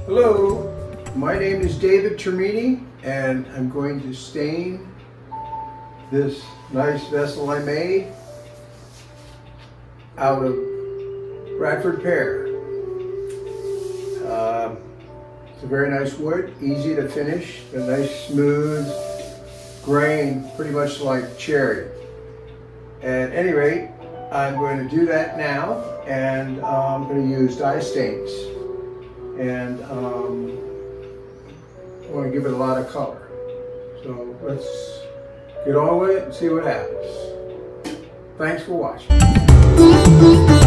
Hello, my name is David Termini, and I'm going to stain this nice vessel I made out of Bradford pear. It's a very nice wood, easy to finish, a nice smooth grain, pretty much like cherry. At any rate, I'm going to do that now, and I'm going to use dye stains. And I want to give it a lot of color. So let's get on with it and see what happens. Thanks for watching.